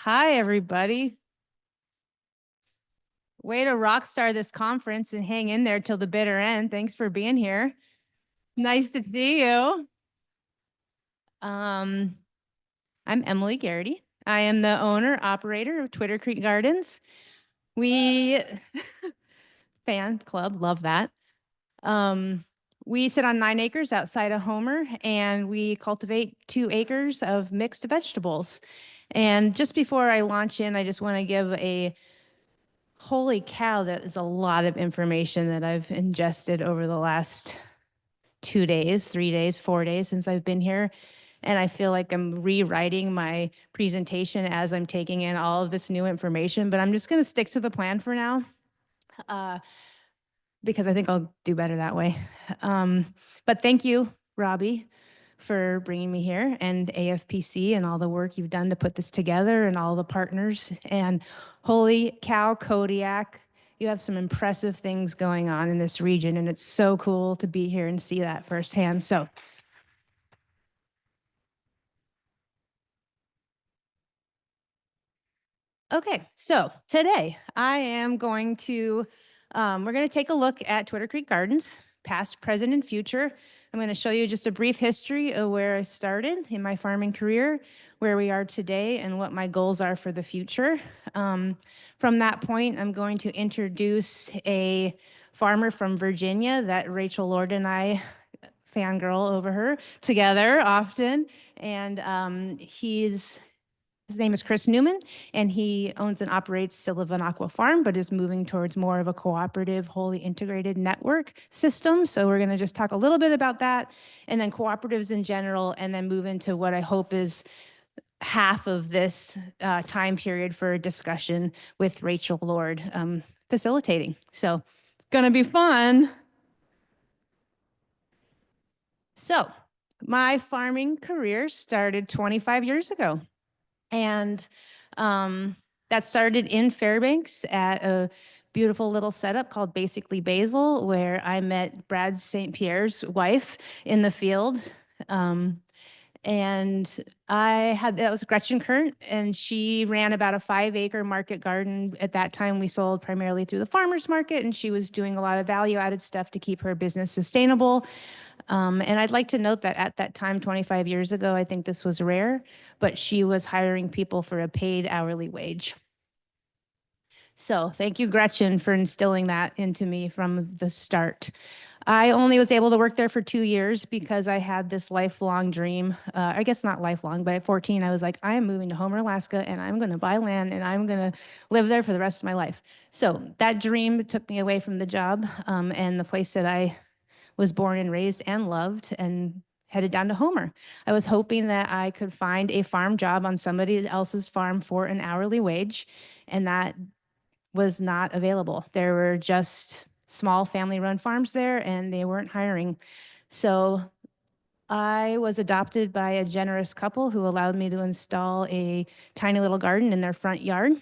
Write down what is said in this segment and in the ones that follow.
Hi, everybody. Way to rock star this conference and hang in there till the bitter end. Thanks for being here. Nice to see you. Um, I'm Emily Garrity. I am the owner, operator of Twitter Creek Gardens. We fan club, love that. We sit on 9 acres outside of Homer, and we cultivate 2 acres of mixed vegetables. And just before I launch in, I just want to give a holy cow, that is a lot of information that I've ingested over the last 2 days, 3 days, 4 days since I've been here. And I feel like I'm rewriting my presentation as I'm taking in all of this new information, but I'm just going to stick to the plan for now because I think I'll do better that way. But thank you, Robbie, for bringing me here, and AFPC and all the work you've done to put this together, and all the partners. And holy cow, Kodiak, you have some impressive things going on in this region, and it's so cool to be here and see that firsthand. So okay, so today we're going to take a look at Twitter Creek Gardens, past, present, and future. I'm going to show you just a brief history of where I started in my farming career, where we are today, and what my goals are for the future. From that point, I'm going to introduce a farmer from Virginia that Rachel Lord and I fangirl over her together often. And his name is Chris Newman, and he owns and operates Sylvan Aqua Farm, but is moving towards more of a cooperative, wholly integrated network system. So we're going to just talk a little bit about that, and then cooperatives in general, and then move into what I hope is half of this time period for a discussion with Rachel Lord facilitating. So it's going to be fun. So my farming career started 25 years ago. And that started in Fairbanks at a beautiful little setup called Basically Basil, where I met Brad St. Pierre's wife in the field. And that was Gretchen Kurt, and she ran about a 5-acre market garden. At that time, we sold primarily through the farmer's market, and she was doing a lot of value-added stuff to keep her business sustainable. And I'd like to note that at that time, 25 years ago, I think this was rare, but she was hiring people for a paid hourly wage. So thank you, Gretchen, for instilling that into me from the start. I only was able to work there for 2 years because I had this lifelong dream. I guess not lifelong, but at 14, I was like, I am moving to Homer, Alaska, and I'm going to buy land and I'm going to live there for the rest of my life. So that dream took me away from the job and the place that I was born and raised and loved, and headed down to Homer. I was hoping that I could find a farm job on somebody else's farm for an hourly wage, and that was not available. There were just small family-run farms there, and they weren't hiring. So I was adopted by a generous couple who allowed me to install a tiny little garden in their front yard,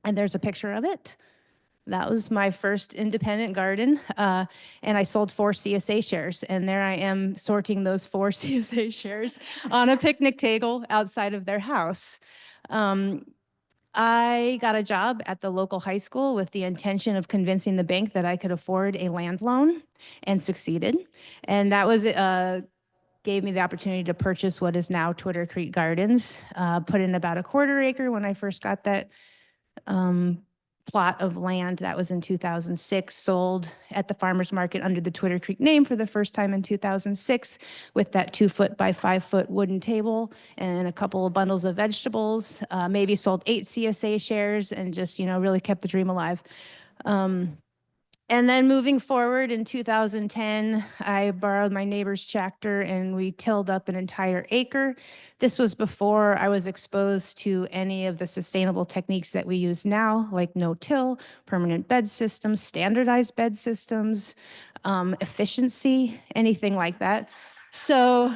and there's a picture of it. That was my first independent garden, and I sold 4 CSA shares, and there I am sorting those 4 CSA shares on a picnic table outside of their house. I got a job at the local high school with the intention of convincing the bank that I could afford a land loan, and succeeded. And that was gave me the opportunity to purchase what is now Twitter Creek Gardens. Put in about a 1/4 acre when I first got that plot of land. That was in 2006, sold at the farmer's market under the Twitter Creek name for the first time in 2006, with that 2-foot by 5-foot wooden table and a couple of bundles of vegetables. Maybe sold 8 CSA shares, and just, really kept the dream alive. And then moving forward in 2010, I borrowed my neighbor's tractor and we tilled up an entire acre. This was before I was exposed to any of the sustainable techniques that we use now, like no-till, permanent bed systems, standardized bed systems, efficiency, anything like that. So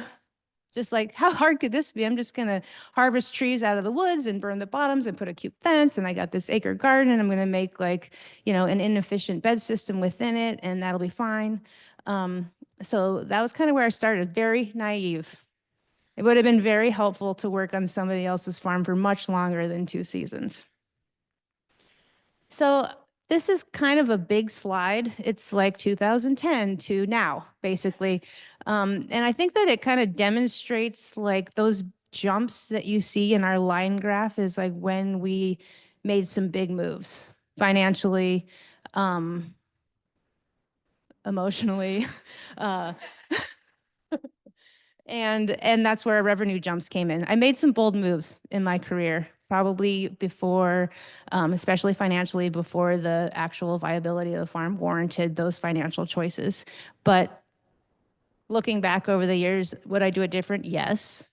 just like, how hard could this be? I'm just going to harvest trees out of the woods and burn the bottoms and put a cute fence. And I got this acre garden, and I'm going to make an inefficient bed system within it, and that'll be fine. So that was kind of where I started, very naive. It would have been very helpful to work on somebody else's farm for much longer than 2 seasons. So this is kind of a big slide. It's like 2010 to now, basically. And I think that it kind of demonstrates like those jumps that you see in our line graph is like when we made some big moves financially, emotionally, uh, and that's where our revenue jumps came in. I made some bold moves in my career, probably before, especially financially, before the actual viability of the farm warranted those financial choices. But looking back over the years, would I do it different? Yes.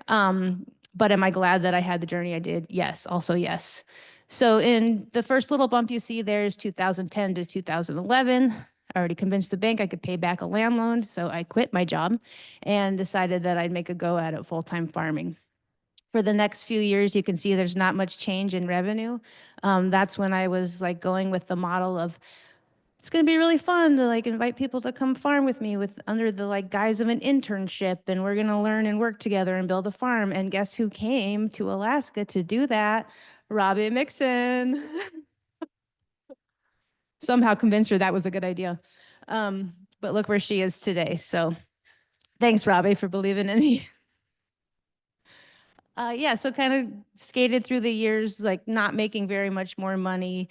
But am I glad that I had the journey I did? Yes, also yes. So in the first little bump you see there is 2010 to 2011. I already convinced the bank I could pay back a land loan, so I quit my job and decided that I'd make a go at it full-time farming. For the next few years, you can see there's not much change in revenue. That's when I was like going with the model of it's going to be really fun to like invite people to come farm with me with under the like guise of an internship, and we're going to learn and work together and build a farm. And guess who came to Alaska to do that? Robbie Mixon. Somehow convinced her that was a good idea. But look where she is today. So thanks, Robbie, for believing in me. Yeah, so kind of skated through the years, like not making very much more money,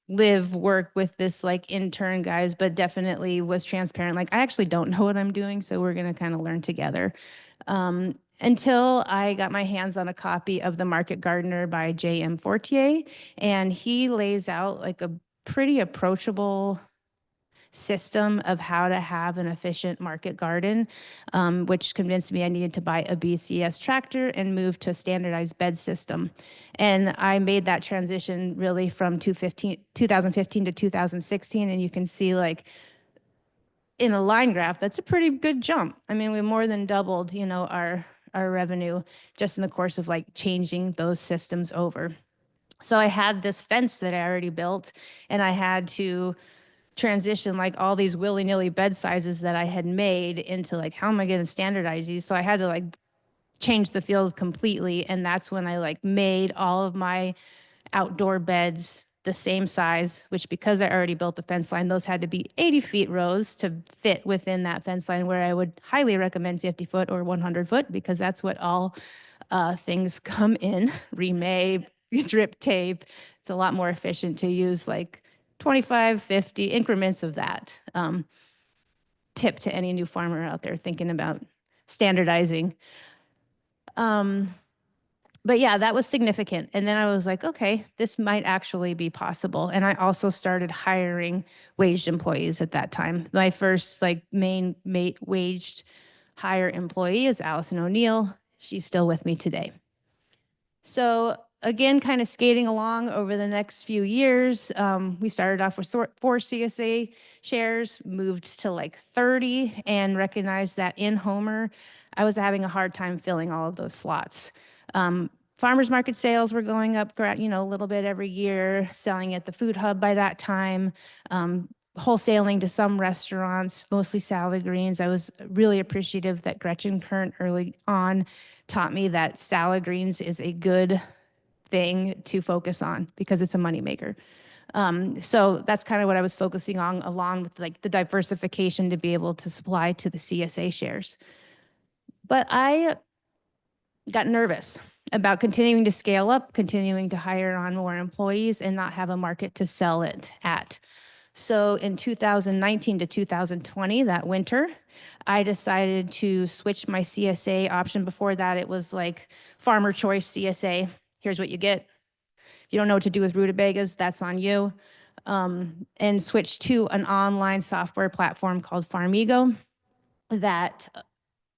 live, work with this like intern guys, but definitely was transparent. Like, I actually don't know what I'm doing, so we're going to kind of learn together. Until I got my hands on a copy of The Market Gardener by J.M. Fortier, and he lays out like a pretty approachable system of how to have an efficient market garden, which convinced me I needed to buy a BCS tractor and move to a standardized bed system. And I made that transition really from 2015 to 2016. And you can see like in a line graph, that's a pretty good jump. I mean, we more than doubled, our revenue just in the course of like changing those systems over. So I had this fence that I already built, and I had to transition like all these willy-nilly bed sizes that I had made into like, how am I going to standardize these? So I had to like change the field completely. And that's when I like made all of my outdoor beds the same size, which because I already built the fence line, those had to be 80 feet rows to fit within that fence line, where I would highly recommend 50 foot or 100 foot because that's what all things come in, remay, drip tape. It's a lot more efficient to use like 25, 50 increments of that. Tip to any new farmer out there thinking about standardizing. But yeah, that was significant. And then I was like, okay, this might actually be possible. And I also started hiring waged employees at that time. My first like main waged hire employee is Allison O'Neill. She's still with me today. So again, kind of skating along over the next few years, we started off with 4 CSA shares, moved to like 30, and recognized that in Homer, I was having a hard time filling all of those slots. Farmers market sales were going up, a little bit every year, selling at the food hub by that time, wholesaling to some restaurants, mostly salad greens. I was really appreciative that Gretchen Kern early on taught me that salad greens is a good thing to focus on because it's a moneymaker. So that's kind of what I was focusing on, along with like the diversification to be able to supply to the CSA shares. But I got nervous about continuing to scale up, continuing to hire on more employees, and not have a market to sell it at. So in 2019 to 2020, that winter, I decided to switch my CSA option. Before that, it was like farmer choice CSA. Here's what you get. If you don't know what to do with rutabagas, that's on you. And switch to an online software platform called Farmigo that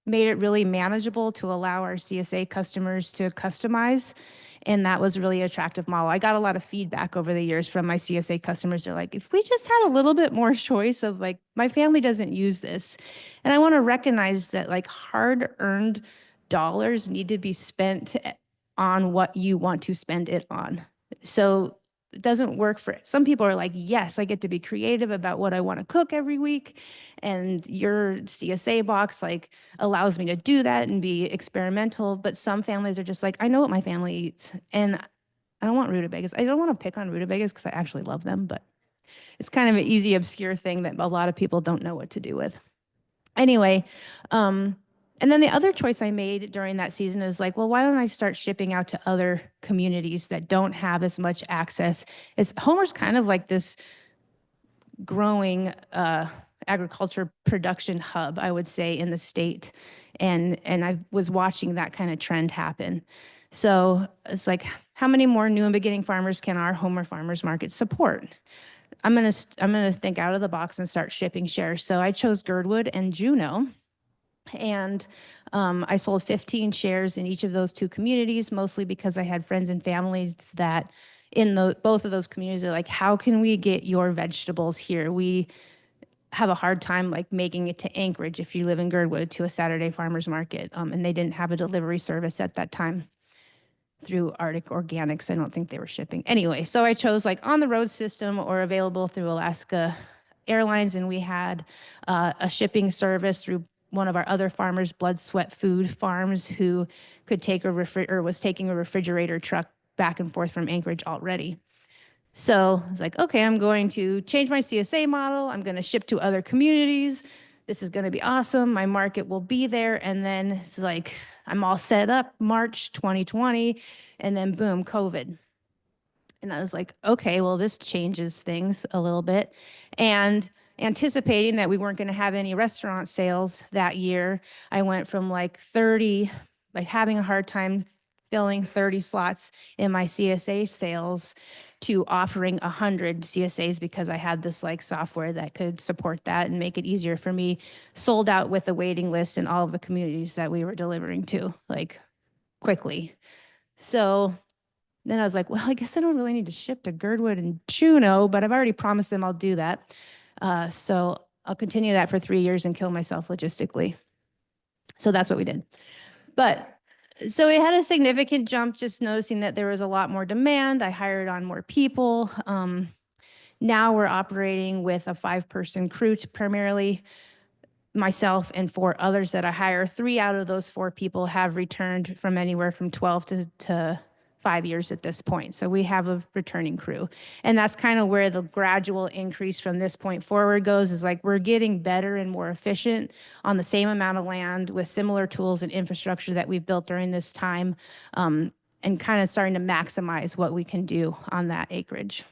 made it really manageable to allow our CSA customers to customize. And that was a really attractive model. I got a lot of feedback over the years from my CSA customers. They're like, if we just had a little bit more choice of like, my family doesn't use this. And I want to recognize that like hard-earned dollars need to be spent on what you want to spend it on. So it doesn't work for it. Some people are like, yes, I get to be creative about what I want to cook every week. And your CSA box like allows me to do that and be experimental. But some families are just like, I know what my family eats. And I don't want rutabagas. I don't want to pick on rutabagas because I actually love them, but it's kind of an easy, obscure thing that a lot of people don't know what to do with. Anyway, and then the other choice I made during that season is like, well, why don't I start shipping out to other communities that don't have as much access? As Homer's kind of like this growing agriculture production hub, I would say, in the state, and I was watching that kind of trend happen. So it's like, how many more new and beginning farmers can our Homer Farmers Market support? I'm gonna think out of the box and start shipping shares. So I chose Girdwood and Juneau, and I sold 15 shares in each of those two communities, mostly because I had friends and families that in both of those communities are like, how can we get your vegetables here? We have a hard time like making it to Anchorage if you live in Girdwood to a Saturday farmers market, and they didn't have a delivery service at that time through Arctic Organics. I don't think they were shipping. Anyway, so I chose like on the road system or available through Alaska Airlines, and we had a shipping service through one of our other farmers, Blood Sweat Food Farms, who could take was taking a refrigerator truck back and forth from Anchorage already. So I was like, okay, I'm going to change my CSA model. I'm going to ship to other communities. This is going to be awesome. My market will be there. And then it's like, I'm all set up March 2020. And then boom, COVID. And I was like, okay, well, this changes things a little bit. And anticipating that we weren't going to have any restaurant sales that year, I went from like 30, like having a hard time filling 30 slots in my CSA sales to offering 100 CSAs because I had this like software that could support that and make it easier for me, sold out with a waiting list in all of the communities that we were delivering to, like quickly. So then I was like, well, I guess I don't really need to ship to Girdwood and Juneau, but I've already promised them I'll do that. So I'll continue that for 3 years and kill myself logistically. So that's what we did. But so it had a significant jump, just noticing that there was a lot more demand. I hired on more people. Now we're operating with a 5-person crew, primarily myself and 4 others that I hire. 3 out of those 4 people have returned from anywhere from 12 to 5 years at this point. So we have a returning crew. And that's kind of where the gradual increase from this point forward goes, is like we're getting better and more efficient on the same amount of land with similar tools and infrastructure that we've built during this time, and kind of starting to maximize what we can do on that acreage.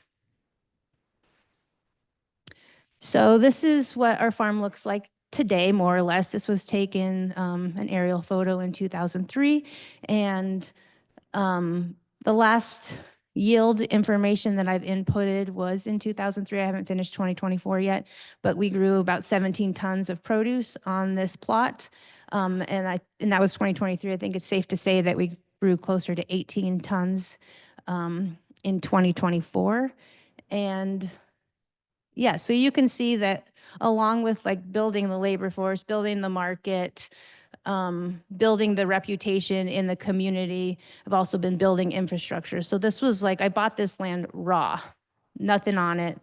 So this is what our farm looks like today, more or less. This was taken an aerial photo in 2003, and the last yield information that I've inputted was in 2003. I haven't finished 2024 yet, but we grew about 17 tons of produce on this plot, and that was 2023. I think it's safe to say that we grew closer to 18 tons in 2024, and yeah, so you can see that along with like building the labor force, building the market, building the reputation in the community, I've also been building infrastructure. So this was like, I bought this land raw, nothing on it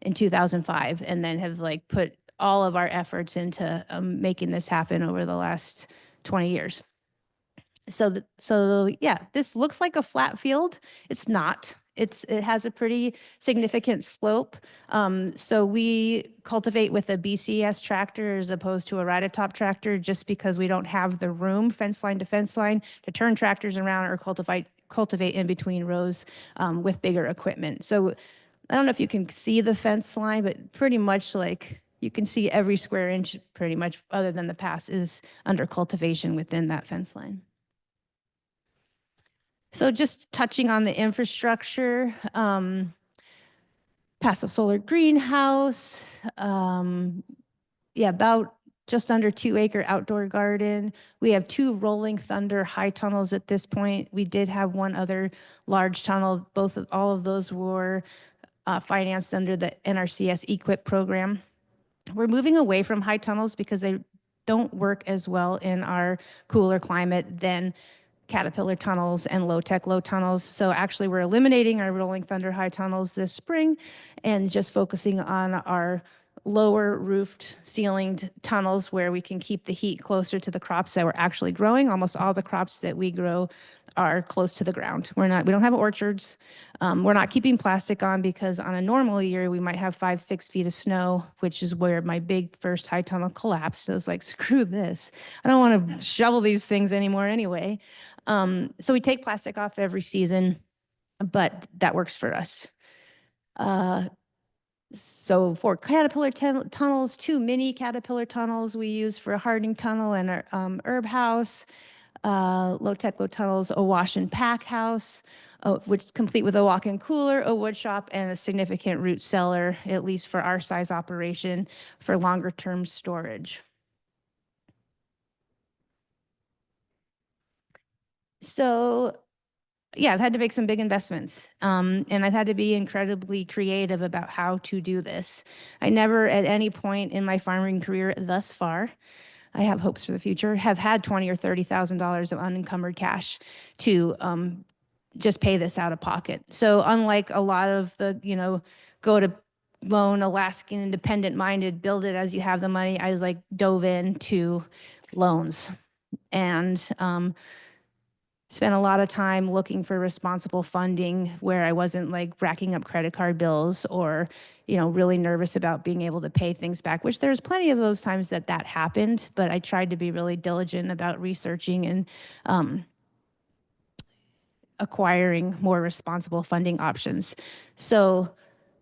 in 2005, and then have like put all of our efforts into making this happen over the last 20 years. So yeah, this looks like a flat field. It's not. It has a pretty significant slope. So we cultivate with a BCS tractor as opposed to a ride-a-top tractor, just because we don't have the room, fence line to fence line, to turn tractors around or cultivate in between rows with bigger equipment. So I don't know if you can see the fence line, but pretty much like you can see every square inch pretty much, other than the pass, is under cultivation within that fence line. So just touching on the infrastructure, passive solar greenhouse, yeah, about just under 2-acre outdoor garden. We have 2 Rolling Thunder high tunnels at this point. We did have one other large tunnel. All of those were financed under the NRCS EQIP program. We're moving away from high tunnels because they don't work as well in our cooler climate than Caterpillar tunnels and low-tech low tunnels. So actually we're eliminating our Rolling Thunder high tunnels this spring and just focusing on our lower roofed ceilinged tunnels where we can keep the heat closer to the crops that we're actually growing. Almost all the crops that we grow are close to the ground. We don't have orchards. We're not keeping plastic on because on a normal year, we might have 5, 6 feet of snow, which is where my big first high tunnel collapsed. So I was like, screw this. I don't want to shovel these things anymore anyway. So we take plastic off every season, but that works for us. So for Caterpillar tunnels, 2 mini Caterpillar tunnels we use for a hardening tunnel and our herb house. Low-tech low tunnels, a wash and pack house, which complete with a walk-in cooler, a wood shop, and a significant root cellar, at least for our size operation, for longer-term storage. So yeah, I've had to make some big investments, and I've had to be incredibly creative about how to do this. I never at any point in my farming career thus far, I have hopes for the future, have had $20,000 or $30,000 of unencumbered cash to just pay this out of pocket. So unlike a lot of the, go to loan Alaskan independent minded, build it as you have the money, I was like dove into loans and spent a lot of time looking for responsible funding where I wasn't like racking up credit card bills or, really nervous about being able to pay things back, which there's plenty of those times that happened, but I tried to be really diligent about researching and acquiring more responsible funding options. So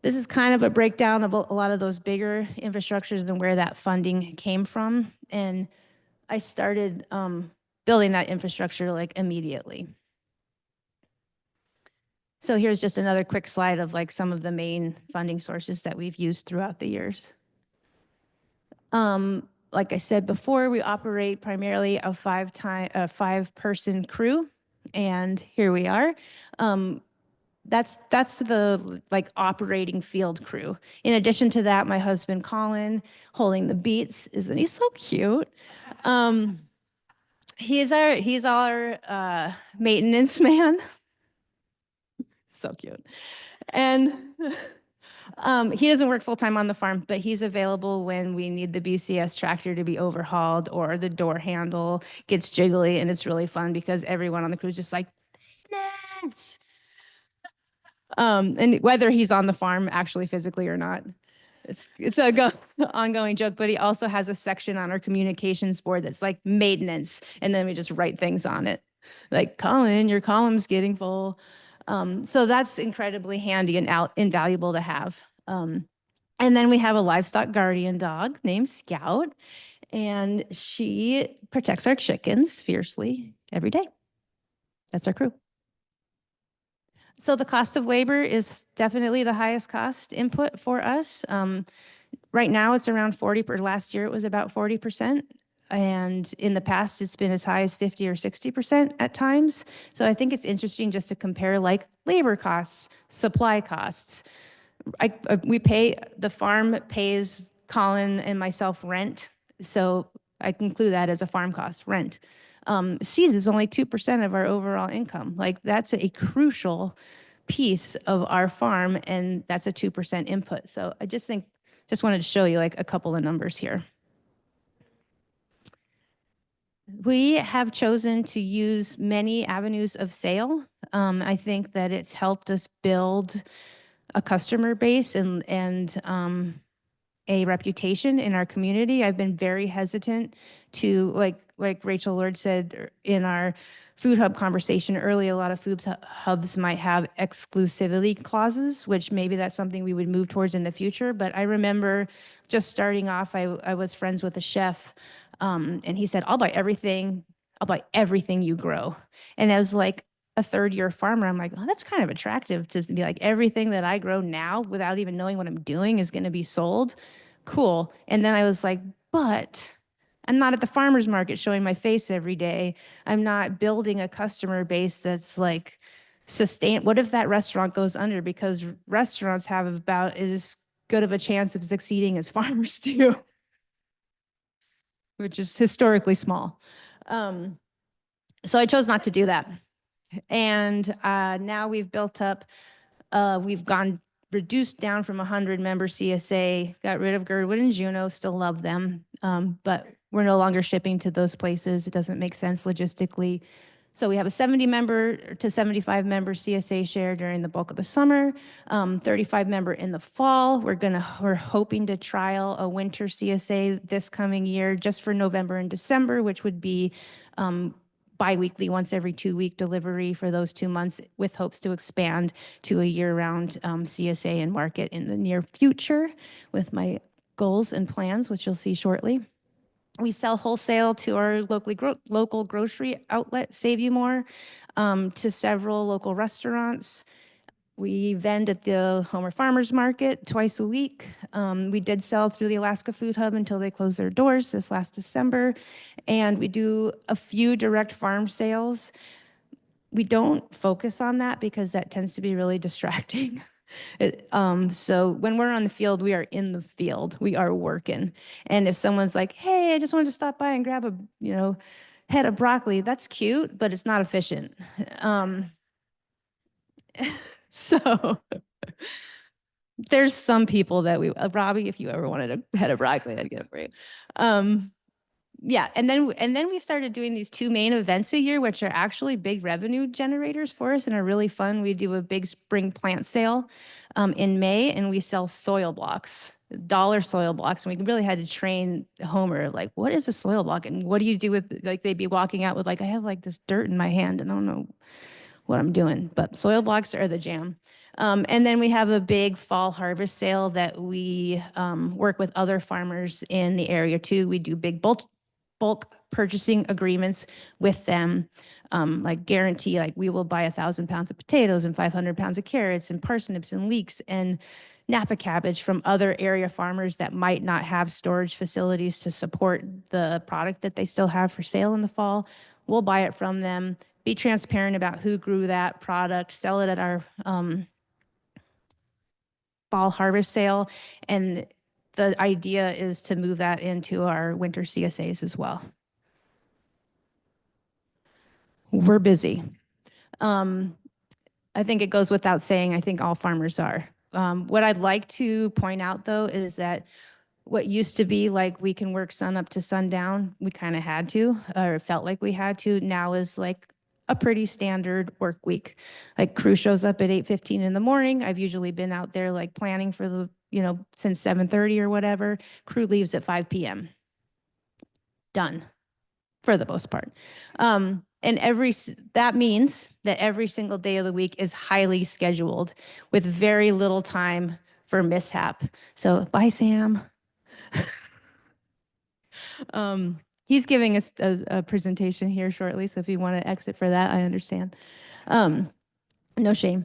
this is kind of a breakdown of a lot of those bigger infrastructures and where that funding came from. And I started building that infrastructure like immediately. So here's just another quick slide of like some of the main funding sources that we've used throughout the years. Like I said before, we operate primarily a 5-person crew, and here we are. That's the like operating field crew. In addition to that, my husband Colin holding the beats. Isn't he so cute? He's our maintenance man. So cute. And he doesn't work full time on the farm, but he's available when we need the BCS tractor to be overhauled or the door handle gets jiggly, and it's really fun because everyone on the crew is just like, Nance! And whether he's on the farm actually physically or not, it's a ongoing joke. But he also has a section on our communications board that's like maintenance, and then we just write things on it, like Colin, your column's getting full. So that's incredibly handy and invaluable to have. And then we have a livestock guardian dog named Scout, and she protects our chickens fiercely every day. That's our crew. So the cost of labor is definitely the highest cost input for us. Right now it's around 40, last year it was about 40%. And in the past, it's been as high as 50 or 60% at times. So I think it's interesting just to compare like labor costs, supply costs. The farm pays Colin and myself rent. So I include that as a farm cost, rent. Seeds is only 2% of our overall income. Like that's a crucial piece of our farm, and that's a 2% input. So I just wanted to show you like a couple of numbers here. We have chosen to use many avenues of sale. I think that it's helped us build a customer base and a reputation in our community. I've been very hesitant to, like Rachel Lord said in our food hub conversation early, a lot of food hubs might have exclusivity clauses, which maybe that's something we would move towards in the future. But I remember just starting off, I was friends with a chef, and he said, I'll buy everything you grow. And I was like, a third-year farmer, I'm like, oh, that's kind of attractive to be like, everything that I grow now without even knowing what I'm doing is going to be sold. Cool. And then I was like, but I'm not at the farmer's market showing my face every day. I'm not building a customer base that's like what if that restaurant goes under? Because restaurants have about as good of a chance of succeeding as farmers do, which is historically small. So I chose not to do that. And now we've built up, we've gone reduced down from 100-member CSA, got rid of Girdwood and Juneau, still love them, but we're no longer shipping to those places. It doesn't make sense logistically. So we have a 70-member to 75-member CSA share during the bulk of the summer, 35-member in the fall. We're hoping to trial a winter CSA this coming year just for November and December, which would be biweekly, once every 2-week delivery for those 2 months, with hopes to expand to a year-round CSA and market in the near future with my goals and plans, which you'll see shortly. We sell wholesale to our local grocery outlet, Save You More, to several local restaurants. We vend at the Homer Farmers Market twice a week. We did sell through the Alaska Food Hub until they closed their doors this last December. And we do a few direct farm sales. We don't focus on that because that tends to be really distracting. So when we're on the field, we are in the field. We are working. And if someone's like, "Hey, I just wanted to stop by and grab a, head of broccoli," that's cute, but it's not efficient. So there's some people that Robbie, if you ever wanted a head of broccoli, I'd get it for you. Yeah, and then we started doing these 2 main events a year, which are actually big revenue generators for us and are really fun. We do a big spring plant sale in May, and we sell soil blocks, dollar soil blocks. And we really had to train Homer, like, what is a soil block, and what do you do with, like, they'd be walking out with, like, I have like this dirt in my hand and I don't know what I'm doing, but soil blocks are the jam. And then we have a big fall harvest sale that we work with other farmers in the area too. We do big bulk purchasing agreements with them, like guarantee, like we will buy 1,000 pounds of potatoes and 500 pounds of carrots and parsnips and leeks and Napa cabbage from other area farmers that might not have storage facilities to support the product that they still have for sale in the fall. We'll buy it from them, be transparent about who grew that product, sell it at our fall harvest sale. And the idea is to move that into our winter CSAs as well. We're busy. I think it goes without saying, I think all farmers are. What I'd like to point out, though, is that what used to be like we can work sun up to sundown, we kind of had to, or felt like we had to, now is like a pretty standard work week. Like crew shows up at 8:15 in the morning. I've usually been out there like planning for the, since 7:30 or whatever. Crew leaves at 5 p.m. Done for the most part. And that means that every single day of the week is highly scheduled with very little time for mishap. So bye, Sam. He's giving us a presentation here shortly, so if you want to exit for that, I understand. No shame.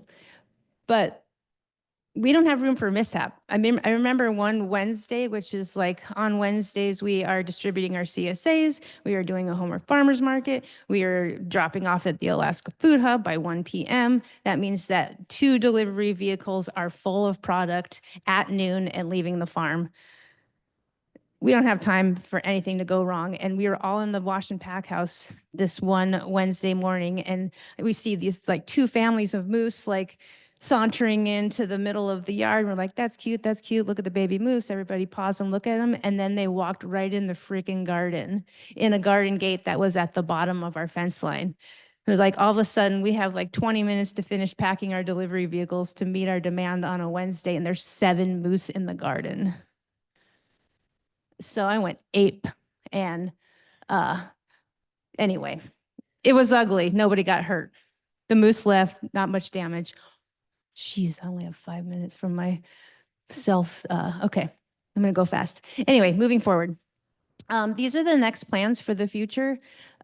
But we don't have room for mishap. I mean, I remember one Wednesday, which is like on Wednesdays, we are distributing our CSAs. We are doing a Homer Farmers Market. We are dropping off at the Alaska Food Hub by 1 p.m. That means that 2 delivery vehicles are full of product at noon and leaving the farm. We don't have time for anything to go wrong. And we were all in the wash and pack house this one Wednesday morning. And we see these like 2 families of moose, like sauntering into the middle of the yard. We're like, that's cute, that's cute. Look at the baby moose. Everybody pause and look at them. And then they walked right in the freaking garden, in a garden gate that was at the bottom of our fence line. It was like all of a sudden we have like 20 minutes to finish packing our delivery vehicles to meet our demand on a Wednesday, and there's 7 moose in the garden. So I went ape, and anyway, it was ugly. Nobody got hurt. The moose left, not much damage. Jeez, I only have 5 minutes from my self. Okay, I'm gonna go fast. Anyway, moving forward. These are the next plans for the future.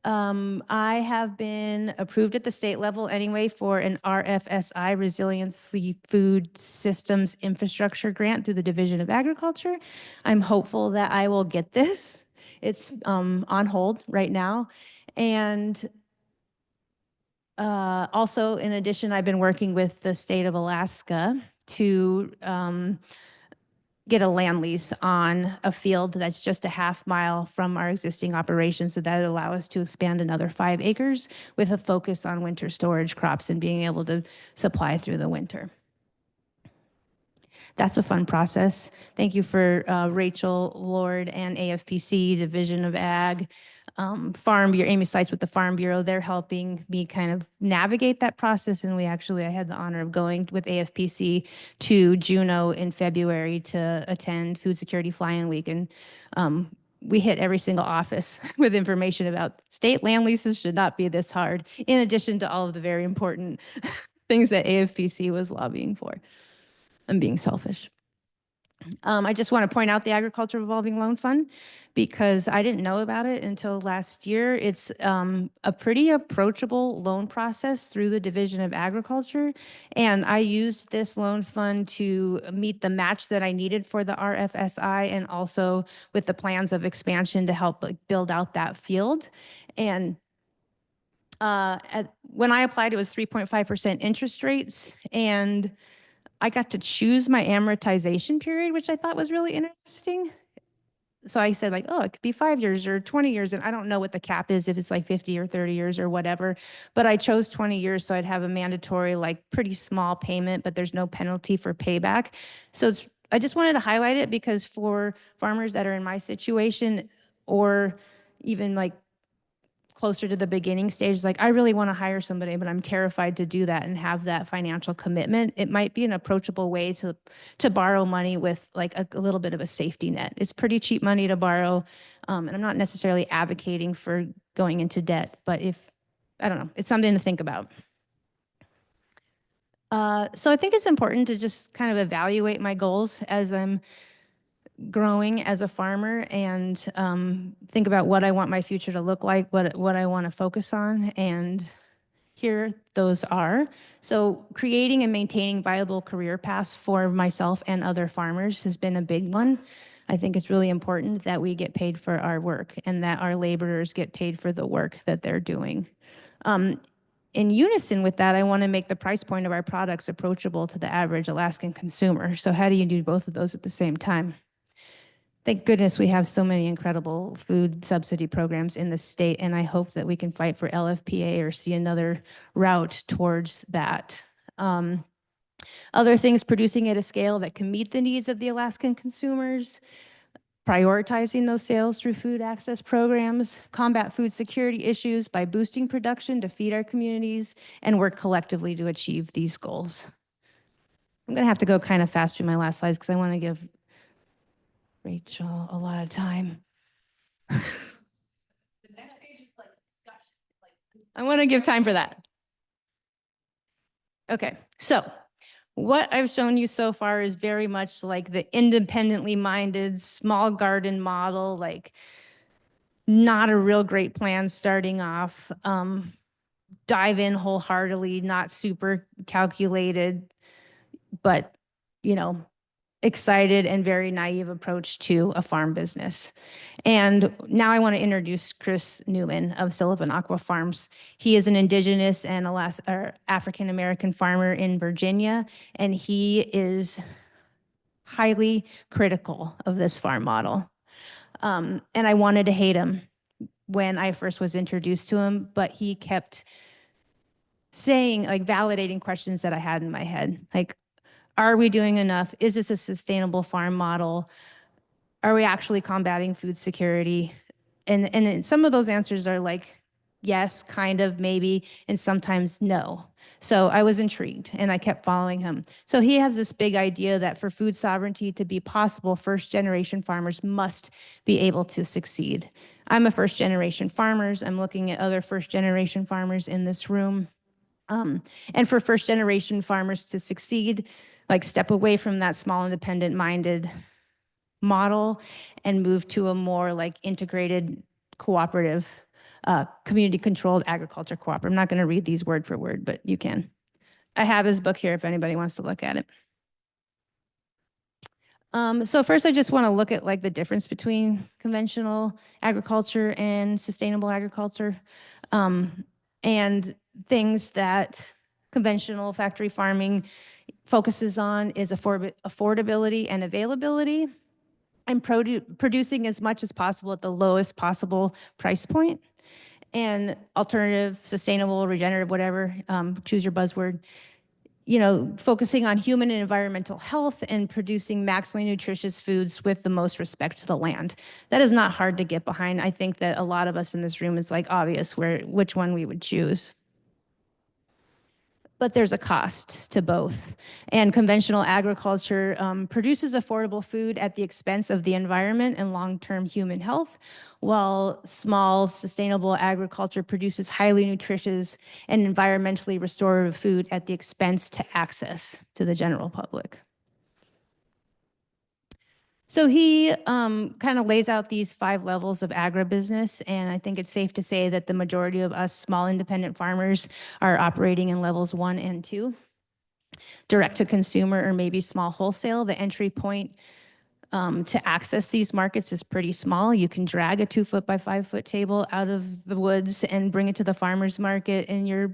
I have been approved at the state level anyway for an RFSI, Resiliency Food Systems Infrastructure Grant through the Division of Agriculture. I'm hopeful that I will get this. It's on hold right now. And also, in addition, I've been working with the state of Alaska to get a land lease on a field that's just a half-mile from our existing operation. So that would allow us to expand another 5 acres with a focus on winter storage crops and being able to supply through the winter. That's a fun process. Thank you for Rachel Lord and AFPC, Division of Ag, Farm Bureau, Amy Seitz with the Farm Bureau. They're helping me kind of navigate that process. And I had the honor of going with AFPC to Juneau in February to attend Food Security Fly-In Week. And we hit every single office with information about state land leases should not be this hard, in addition to all of the very important things that AFPC was lobbying for. I'm being selfish. I just want to point out the Agriculture Revolving Loan Fund because I didn't know about it until last year. It's a pretty approachable loan process through the Division of Agriculture. And I used this loan fund to meet the match that I needed for the RFSI and also with the plans of expansion to help build out that field. And when I applied, it was 3.5% interest rates. And I got to choose my amortization period, which I thought was really interesting. So I said like, oh, it could be 5 years or 20 years. And I don't know what the cap is, if it's like 50 or 30 years or whatever, but I chose 20 years. So I'd have a mandatory, like pretty small payment, but there's no penalty for payback. So I just wanted to highlight it because for farmers that are in my situation or even like closer to the beginning stage, like I really want to hire somebody, but I'm terrified to do that and have that financial commitment. It might be an approachable way to borrow money with like a little bit of a safety net. It's pretty cheap money to borrow. And I'm not necessarily advocating for going into debt, but I don't know, it's something to think about. So I think it's important to just kind of evaluate my goals as I'm growing as a farmer and think about what I want my future to look like, what I want to focus on, and here those are. So creating and maintaining viable career paths for myself and other farmers has been a big one. I think it's really important that we get paid for our work and that our laborers get paid for the work that they're doing. In unison with that, I want to make the price point of our products approachable to the average Alaskan consumer. So how do you do both of those at the same time? Thank goodness we have so many incredible food subsidy programs in the state, and I hope that we can fight for LFPA or see another route towards that. Other things, producing at a scale that can meet the needs of the Alaskan consumers, prioritizing those sales through food access programs, combat food security issues by boosting production to feed our communities, and work collectively to achieve these goals. I'm going to have to go kind of fast through my last slides because I want to give Rachel a lot of time. I want to give time for that. Okay, so what I've shown you so far is very much like the independently minded small garden model, like not a real great plan starting off. Dive in wholeheartedly, not super calculated, but excited and very naive approach to a farm business. And now I want to introduce Chris Newman of Sullivan Aqua Farms. He is an indigenous and African-American farmer in Virginia, and he is highly critical of this farm model. And I wanted to hate him when I first was introduced to him, but he kept saying, like, validating questions that I had in my head, like, are we doing enough? Is this a sustainable farm model? Are we actually combating food security? And some of those answers are like, yes, kind of, maybe, and sometimes no. So I was intrigued and I kept following him. So he has this big idea that for food sovereignty to be possible, first generation farmers must be able to succeed. I'm a first generation farmer. I'm looking at other first generation farmers in this room. And for first generation farmers to succeed, like step away from that small independent minded model and move to a more like integrated cooperative community controlled agriculture cooperative. I'm not going to read these word for word, but you can. I have his book here if anybody wants to look at it. So first I just want to look at like the difference between conventional agriculture and sustainable agriculture, and things that conventional factory farming focuses on is affordability and availability, and producing as much as possible at the lowest possible price point, and alternative, sustainable, regenerative, whatever, choose your buzzword, focusing on human and environmental health and producing maximally nutritious foods with the most respect to the land. That is not hard to get behind. I think that a lot of us in this room, it's like obvious which one we would choose. But there's a cost to both. And conventional agriculture produces affordable food at the expense of the environment and long-term human health, while small, sustainable agriculture produces highly nutritious and environmentally restorative food at the expense to access to the general public. So he kind of lays out these 5 levels of agribusiness, and I think it's safe to say that the majority of us small independent farmers are operating in levels 1 and 2. Direct to consumer or maybe small wholesale, the entry point to access these markets is pretty small. You can drag a 2-foot by 5-foot table out of the woods and bring it to the farmer's market in your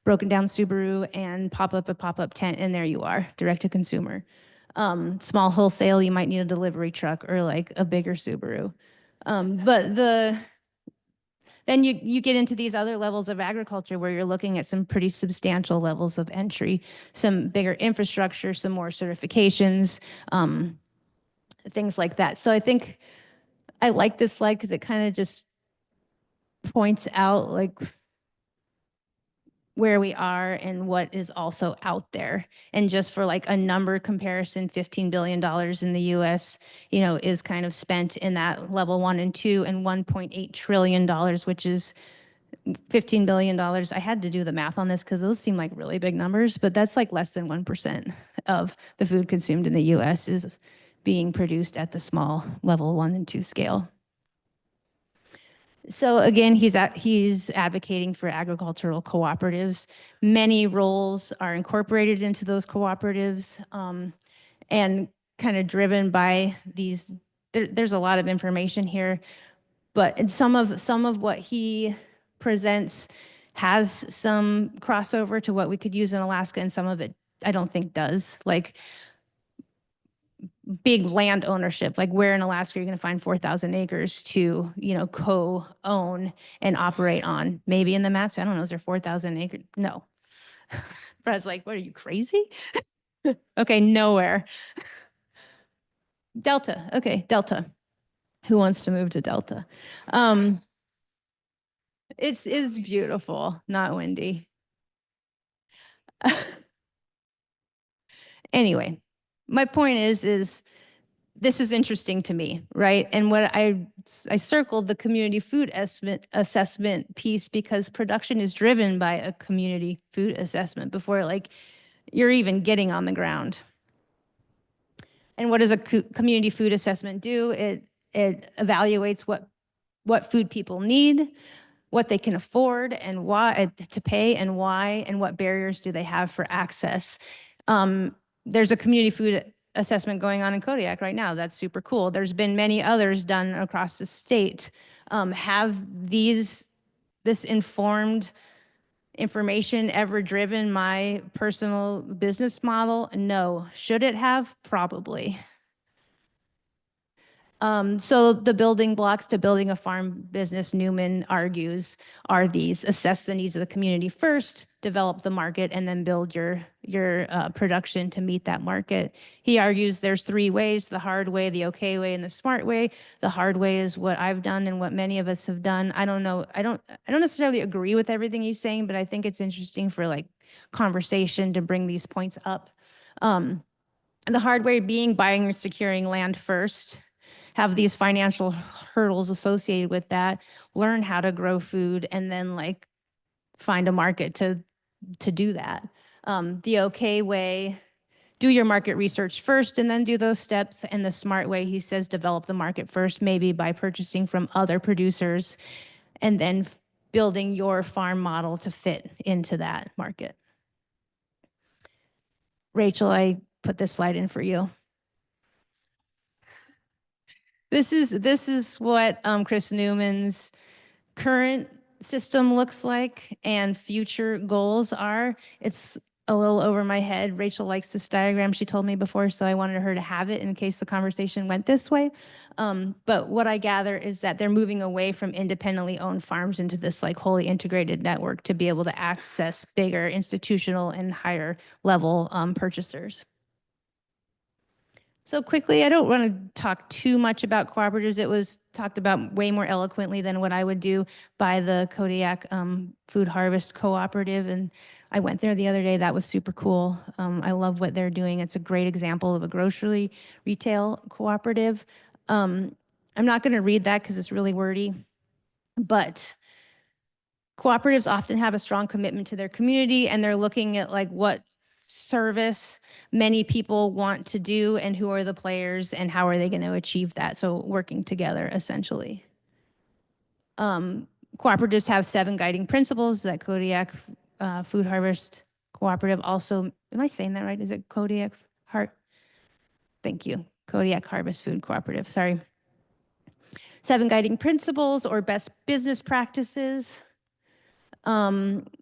broken down Subaru and pop up a pop-up tent, and there you are, direct to consumer. Small wholesale, you might need a delivery truck or like a bigger Subaru. Then you get into these other levels of agriculture where you're looking at some pretty substantial levels of entry, some bigger infrastructure, some more certifications, things like that. So I think I like this slide because it kind of just points out like where we are and what is also out there. And just for like a number comparison, $15 billion in the US, is kind of spent in that level 1 and 2, and $1.8 trillion, which is $15 billion. I had to do the math on this because those seem like really big numbers, but that's like less than 1% of the food consumed in the US is being produced at the small level 1 and 2 scale. So again, he's advocating for agricultural cooperatives. Many roles are incorporated into those cooperatives, and kind of driven by these. There's a lot of information here, but some of what he presents has some crossover to what we could use in Alaska, and some of it I don't think does. Like big land ownership, like where in Alaska you're going to find 4,000 acres to, co-own and operate on. Maybe in the Matsu, I don't know, is there 4,000 acres? No. But I was like, what, are you crazy? Okay, nowhere. Delta, okay, Delta. Who wants to move to Delta? It's beautiful, not windy. Anyway, my point is this is interesting to me, right? And what I circled the community food assessment piece because production is driven by a community food assessment before like you're even getting on the ground. And what does a community food assessment do? It evaluates what food people need, what they can afford and why to pay and why, and what barriers do they have for access. There's a community food assessment going on in Kodiak right now. That's super cool. There's been many others done across the state. Have this informed information ever driven my personal business model? No. Should it have? Probably. So the building blocks to building a farm business, Newman argues, are these: assess the needs of the community first, develop the market, and then build your production to meet that market. He argues there's 3 ways: the hard way, the okay way, and the smart way. The hard way is what I've done and what many of us have done. I don't know. I don't necessarily agree with everything he's saying, but I think it's interesting for like conversation to bring these points up. And the hard way being buying or securing land first, have these financial hurdles associated with that, learn how to grow food, and then like find a market to do that. The okay way, do your market research first and then do those steps. And the smart way, he says, develop the market first, maybe by purchasing from other producers and then building your farm model to fit into that market. Rachel, I put this slide in for you. This is what Chris Newman's current system looks like and future goals are. It's a little over my head. Rachel likes this diagram. She told me before, so I wanted her to have it in case the conversation went this way. But what I gather is that they're moving away from independently owned farms into this like wholly integrated network to be able to access bigger institutional and higher level purchasers. So quickly, I don't want to talk too much about cooperatives. It was talked about way more eloquently than what I would do by the Kodiak Food Harvest Cooperative. And I went there the other day. That was super cool. I love what they're doing. It's a great example of a grocery retail cooperative. I'm not going to read that because it's really wordy, but cooperatives often have a strong commitment to their community, and they're looking at like what service many people want to do and who are the players and how are they going to achieve that. So working together essentially. Cooperatives have 7 guiding principles that Kodiak Food Harvest Cooperative also, am I saying that right? Is it Kodiak Heart? Thank you. Kodiak Harvest Food Cooperative, sorry. 7 guiding principles or best business practices.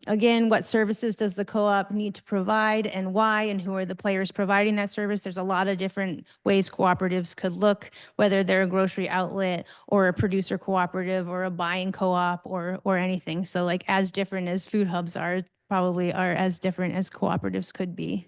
Again, what services does the co-op need to provide and why, and who are the players providing that service? There's a lot of different ways cooperatives could look, whether they're a grocery outlet or a producer cooperative or a buying co-op or anything. So like as different as food hubs are, probably are as different as cooperatives could be.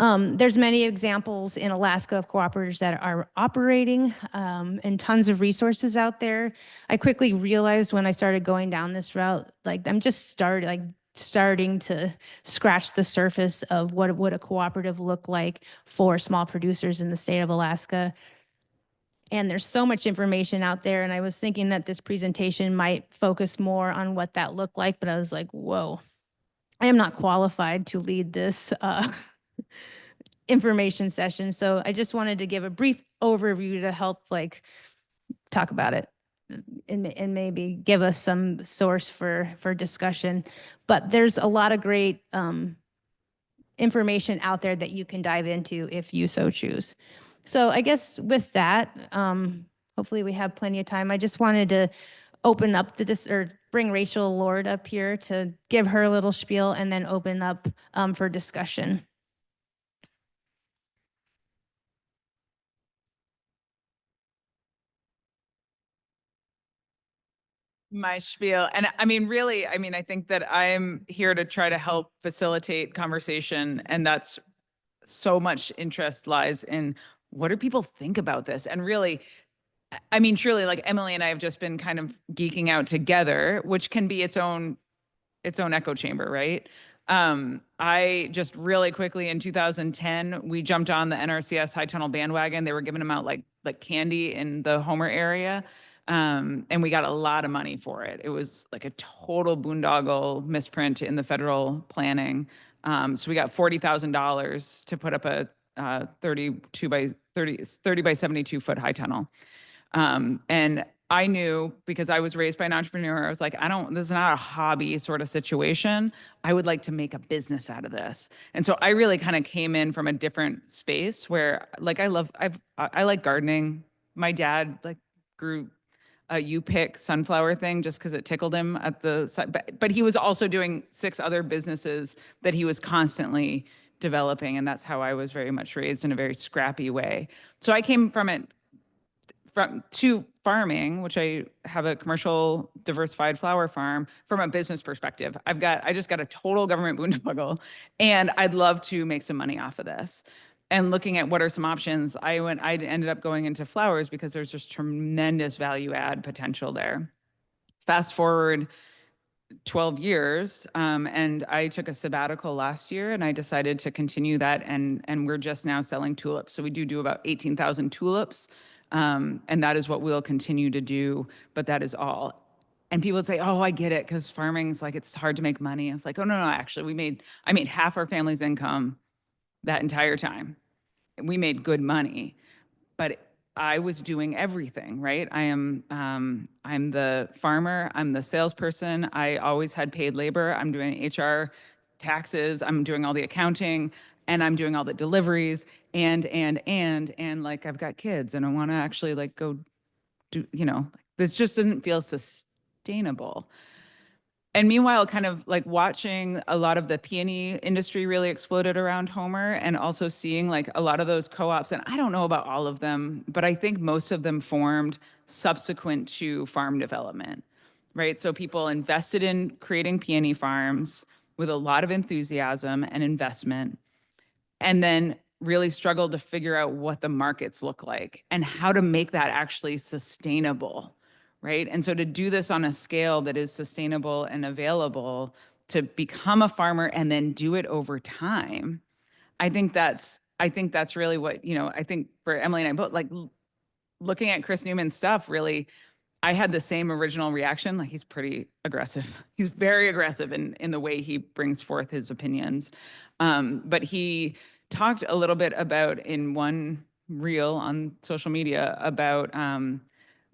There's many examples in Alaska of cooperatives that are operating and tons of resources out there. I quickly realized when I started going down this route, like I'm just starting to scratch the surface of what would a cooperative look like for small producers in the state of Alaska. And there's so much information out there. And I was thinking that this presentation might focus more on what that looked like, but I was like, whoa, I am not qualified to lead this information session. So I just wanted to give a brief overview to help like talk about it and maybe give us some source for discussion. But there's a lot of great information out there that you can dive into if you so choose. So I guess with that, hopefully we have plenty of time. I just wanted to open up or bring Rachel Lord up here to give her a little spiel and then open up for discussion. My spiel. And I mean, really, I mean, I think that I'm here to try to help facilitate conversation. And that's so much interest lies in what do people think about this? And really, I mean, truly, like Emily and I have just been kind of geeking out together, which can be its own echo chamber, right? I just really quickly in 2010, we jumped on the NRCS high tunnel bandwagon. They were giving them out like candy in the Homer area. And we got a lot of money for it. It was like a total boondoggle misprint in the federal planning. So we got $40,000 to put up a 30 by 72 foot high tunnel. And I knew because I was raised by an entrepreneur, I was like, this is not a hobby sort of situation. I would like to make a business out of this. And so I really kind of came in from a different space where like I like gardening. My dad like grew a U-pick sunflower thing just because it tickled him at the side. But he was also doing 6 other businesses that he was constantly developing. And that's how I was very much raised in a very scrappy way. So I came from it to farming, which I have a commercial diversified flower farm from a business perspective. I just got a total government boondoggle and I'd love to make some money off of this. And looking at what are some options, I ended up going into flowers because there's just tremendous value add potential there. Fast forward 12 years, and I took a sabbatical last year and I decided to continue that and we're just now selling tulips. So we do about 18,000 tulips. And that is what we'll continue to do, but that is all. And people would say, "Oh, I get it, because farming's like it's hard to make money." I was like, "Oh no, actually, I made half our family's income that entire time. We made good money, but I was doing everything, right? I'm the farmer, I'm the salesperson. I always had paid labor. I'm doing HR, taxes. I'm doing all the accounting, and I'm doing all the deliveries, and like I've got kids, and I want to actually like go do, this just doesn't feel sustainable. And meanwhile, kind of like watching a lot of the peony industry really exploded around Homer, and also seeing like a lot of those co-ops, and I don't know about all of them, but I think most of them formed subsequent to farm development, right? So people invested in creating peony farms with a lot of enthusiasm and investment, and then really struggled to figure out what the markets look like and how to make that actually sustainable, right? And so to do this on a scale that is sustainable and available, to become a farmer and then do it over time, I think that's really what, I think for Emily and I both, like looking at Chris Newman's stuff, really, I had the same original reaction. Like, he's pretty aggressive. He's very aggressive in the way he brings forth his opinions. But he talked a little bit about, in one reel on social media, about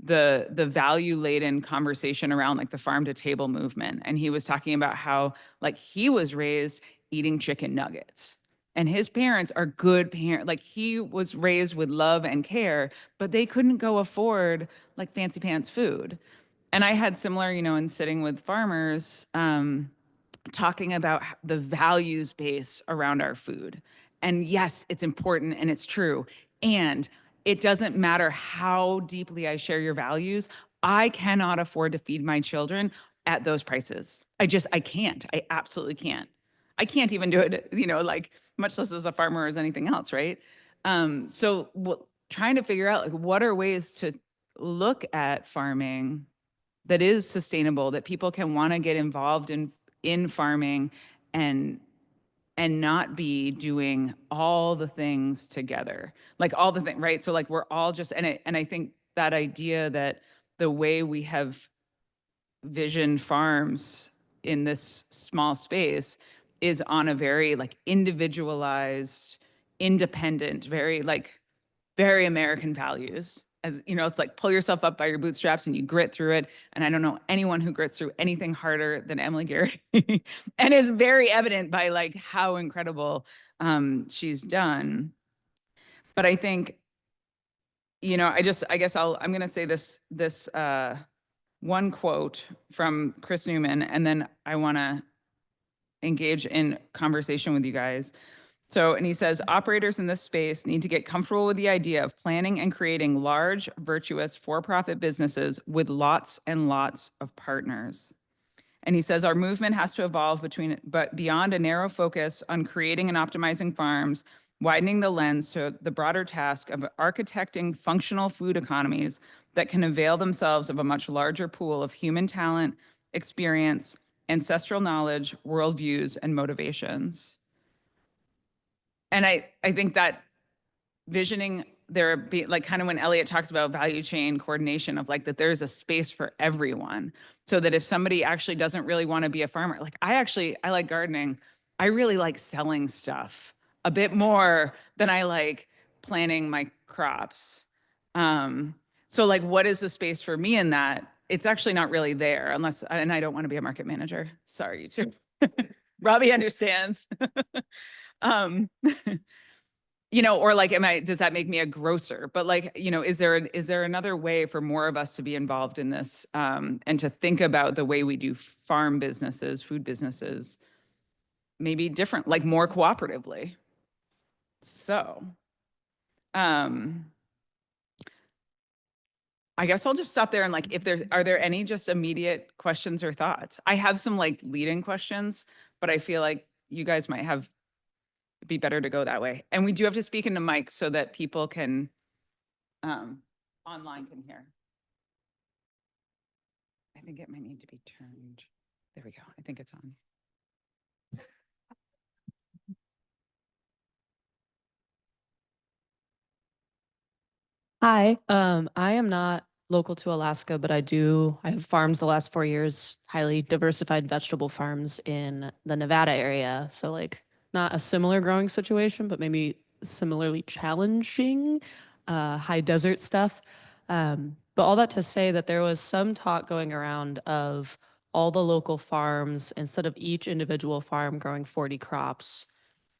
the value laden conversation around like the farm to table movement. And he was talking about how like he was raised eating chicken nuggets. And his parents are good parents. Like, he was raised with love and care, but they couldn't go afford like fancy pants food. And I had similar, in sitting with farmers, talking about the values base around our food. And yes, it's important and it's true. And it doesn't matter how deeply I share your values, I cannot afford to feed my children at those prices. I can't. I absolutely can't. I can't even do it, like, much less as a farmer or as anything else, right? So trying to figure out like what are ways to look at farming that is sustainable, that people can want to get involved in farming, and not be doing all the things together, like all the things, right? So like we're all just, and I think that idea that the way we have visioned farms in this small space is on a very like individualized, independent, very American values. As it's like pull yourself up by your bootstraps and you grit through it. And I don't know anyone who grits through anything harder than Emily Garrity. And it's very evident by like how incredible she's done. But I think, I guess I'm gonna say this one quote from Chris Newman, and then I wanna engage in conversation with you guys. So, and he says, operators in this space need to get comfortable with the idea of planning and creating large, virtuous, for-profit businesses with lots and lots of partners. And he says, our movement has to evolve but beyond a narrow focus on creating and optimizing farms, widening the lens to the broader task of architecting functional food economies that can avail themselves of a much larger pool of human talent, experience, ancestral knowledge, worldviews, and motivations. And I think that visioning there be like kind of when Elliot talks about value chain coordination of like that there's a space for everyone, so that if somebody actually doesn't really want to be a farmer, like I like gardening. I really like selling stuff a bit more than I like planting my crops. So like what is the space for me in that? It's actually not really there unless, and I don't want to be a market manager. Sorry, you too. Robbie understands. um or like does that make me a grocer? But like, is there another way for more of us to be involved in this, and to think about the way we do farm businesses, food businesses, maybe different, like more cooperatively? So I guess I'll just stop there, and like if are there any just immediate questions or thoughts? I have some like leading questions, but I feel like you guys might have be better to go that way. And we do have to speak into mics so that people can online can hear. I think it might need to be turned. There we go. I think it's on. Hi, I am not local to Alaska, but I have farmed the last 4 years, highly diversified vegetable farms in the Nevada area. So like not a similar growing situation, but maybe similarly challenging, high desert stuff. But all that to say that there was some talk going around of all the local farms, instead of each individual farm growing 40 crops,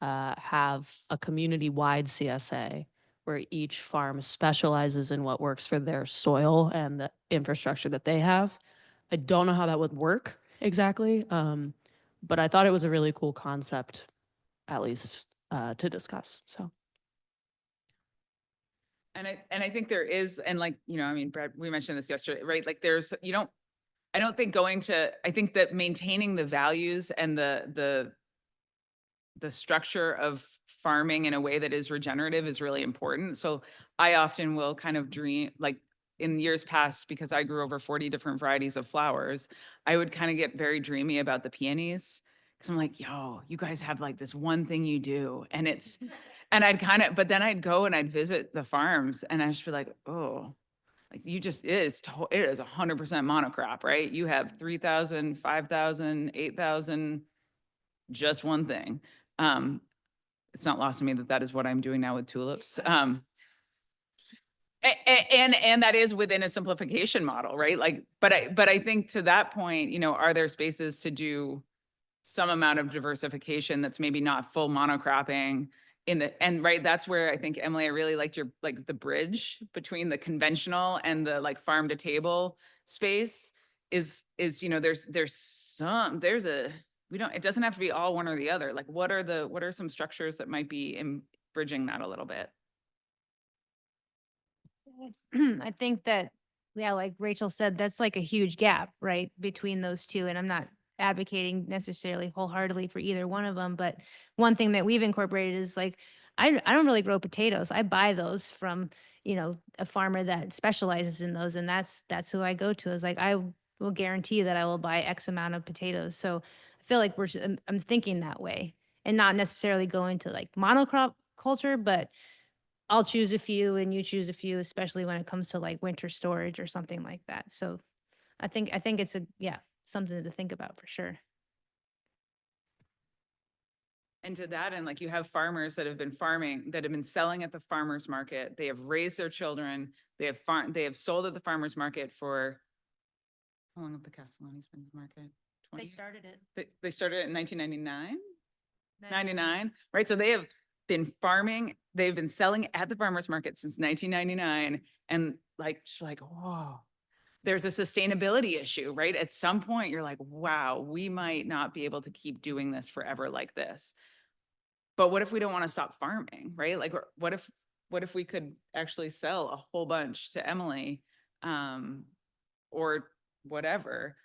have a community-wide CSA where each farm specializes in what works for their soil and the infrastructure that they have. I don't know how that would work. exactly. But I thought it was a really cool concept, at least to discuss. So And I think there is, and like, I mean, Brad, we mentioned this yesterday, right? Like I don't think I think that maintaining the values and the structure of farming in a way that is regenerative is really important. So I often will kind of dream, like in years past, because I grew over 40 different varieties of flowers, I would kind of get very dreamy about the peonies. Cause I'm like, yo, you guys have like this one thing you do. And I'd but then I'd go and I'd visit the farms and I'd just be like, oh, like it is 100% monocrop, right? You have 3,000, 5,000, 8,000, just one thing. Um, it's not lost on me that that is what I'm doing now with tulips. And that is within a simplification model, right? Like, but I think to that point, are there spaces to do some amount of diversification that's maybe not full monocropping and right, that's where I think, Emily, I really liked your, like the bridge between the conventional and the like farm to table space is, there's a, we don't, it doesn't have to be all one or the other. Like what are some structures that might be in bridging that a little bit? I think that, yeah, like Rachel said, that's like a huge gap, right, between those two. And I'm not advocating necessarily wholeheartedly for either one of them. But one thing that we've incorporated is like, I don't really grow potatoes. I buy those from, a farmer that specializes in those. And that's who I go to, is like, I will guarantee that I will buy X amount of potatoes. So I feel like I'm thinking that way, and not necessarily going to like monocrop culture, but I'll choose a few and you choose a few, especially when it comes to like winter storage or something like that. So I think it's something to think about for sure. And to that end, like you have farmers that have been farming, that have been selling at the farmer's market. They have raised their children. They have sold at the farmer's market for, how long have the Castellani's been in the market? 20 years? started it. They started it in 1999, 99, right? So they have been farming. They've been selling at the farmer's market since 1999. And like, just like, whoa, there's a sustainability issue, right? At some point, you're like, wow, we might not be able to keep doing this forever like this. But what if we don't want to stop farming, right? Like, what if we could actually sell a whole bunch to Emily, or whatever?